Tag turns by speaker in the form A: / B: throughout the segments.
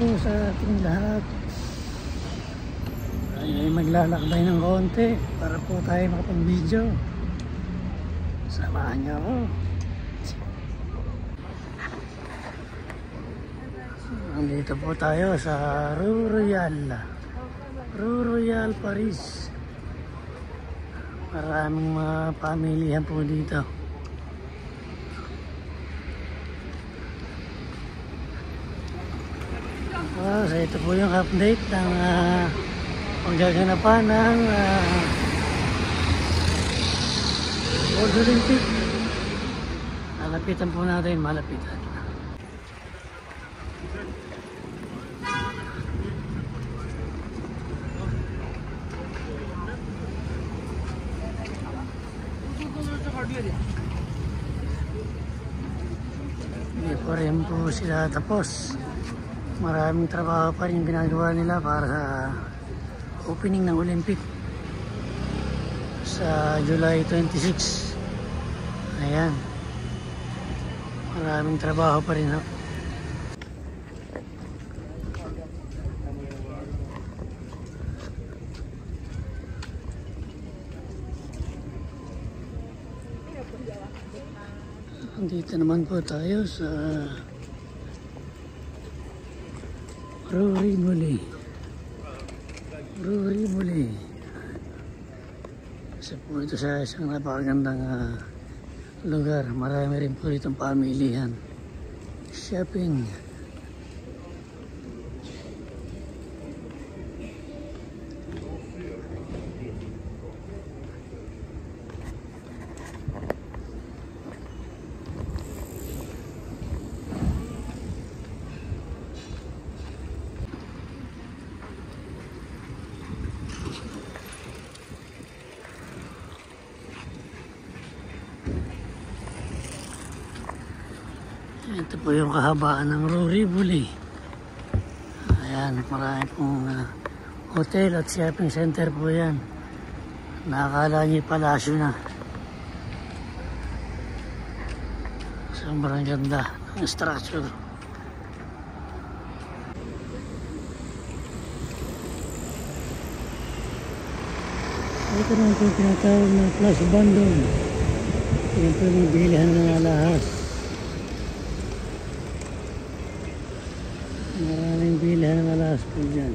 A: po sa ating lahat. Ay maglalakbay ng konti para po tayo makapag-video. Samahan niyo ako. Nandito po tayo sa Rue Royal Paris. Maraming mga pamilya po dito. So ito po yung update ng paggaganapan ng World Olympic. Malapitan po natin, malapitan. Hindi po rin po sila tapos. Maraming trabaho pa rin ginagawa nila para sa opening ng Olympic sa July 26. Ayan. Maraming trabaho pa rin. Dito naman po tayo sa Rue Rivoli. Isa po ito sa isang napakagandang lugar. Marami rin po itong pamilihan. Shopping. Ito po yung kahabaan ng Rue Rivoli. Ayan, marami pong hotel at shopping center po yan. Nakakala niyo palasyo na. Sobrang ganda ng structure. Ito naman po yung tinatawag na Place Bandung. Yan po yung bilihan ng alahas. Maraming bilihan ng alahas po dyan.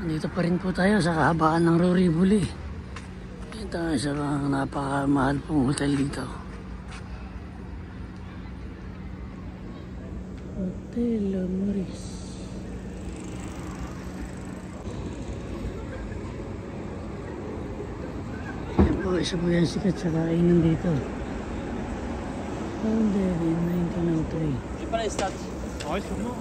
A: Dito pa rin po tayo sa kahabaan ng Rue Rivoli. Ito isa pang napakamahal pong hotel dito. Hotel Maurice. Yan po, isa po yan sikat sa kainan dito. Founded in 1903.
B: J'ai pas les stats. Ouais, sûrement.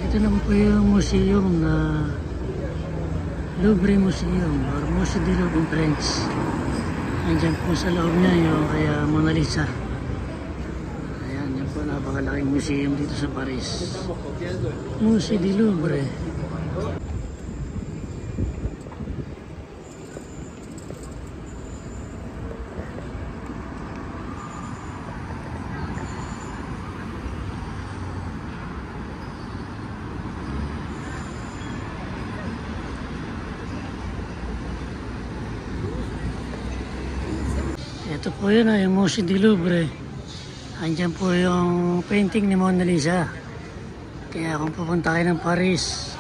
A: Ito naman po yung museum na Louvre Museum or Musée du Louvre in French. Andyan po sa loob niya yung kaya Mona Lisa. Ayan, yan po napakalaking museum dito sa Paris. Musée du Louvre. Ito po yun yung Musée du Louvre. Andyan po yung painting ni Mona Lisa. Kaya kung pupunta kayo ng Paris,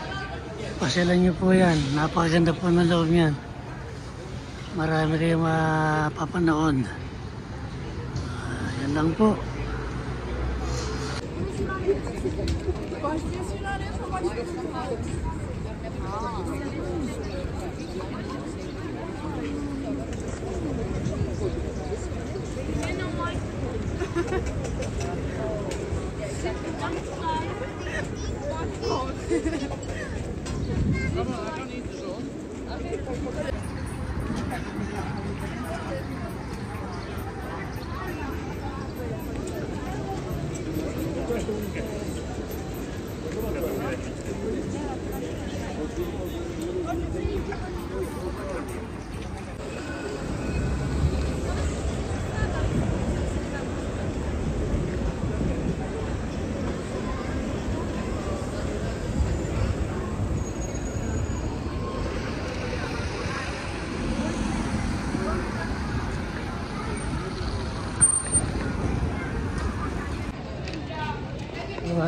A: pasyalan nyo po yan. Napakaganda po ng loob yan. Marami kayong mapapanood. Yan lang po.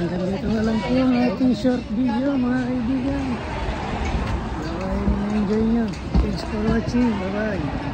A: hanggang dito na lang po ang ating short video mga kaibigan. Bye, enjoy nyo. Thanks for watching. Bye bye.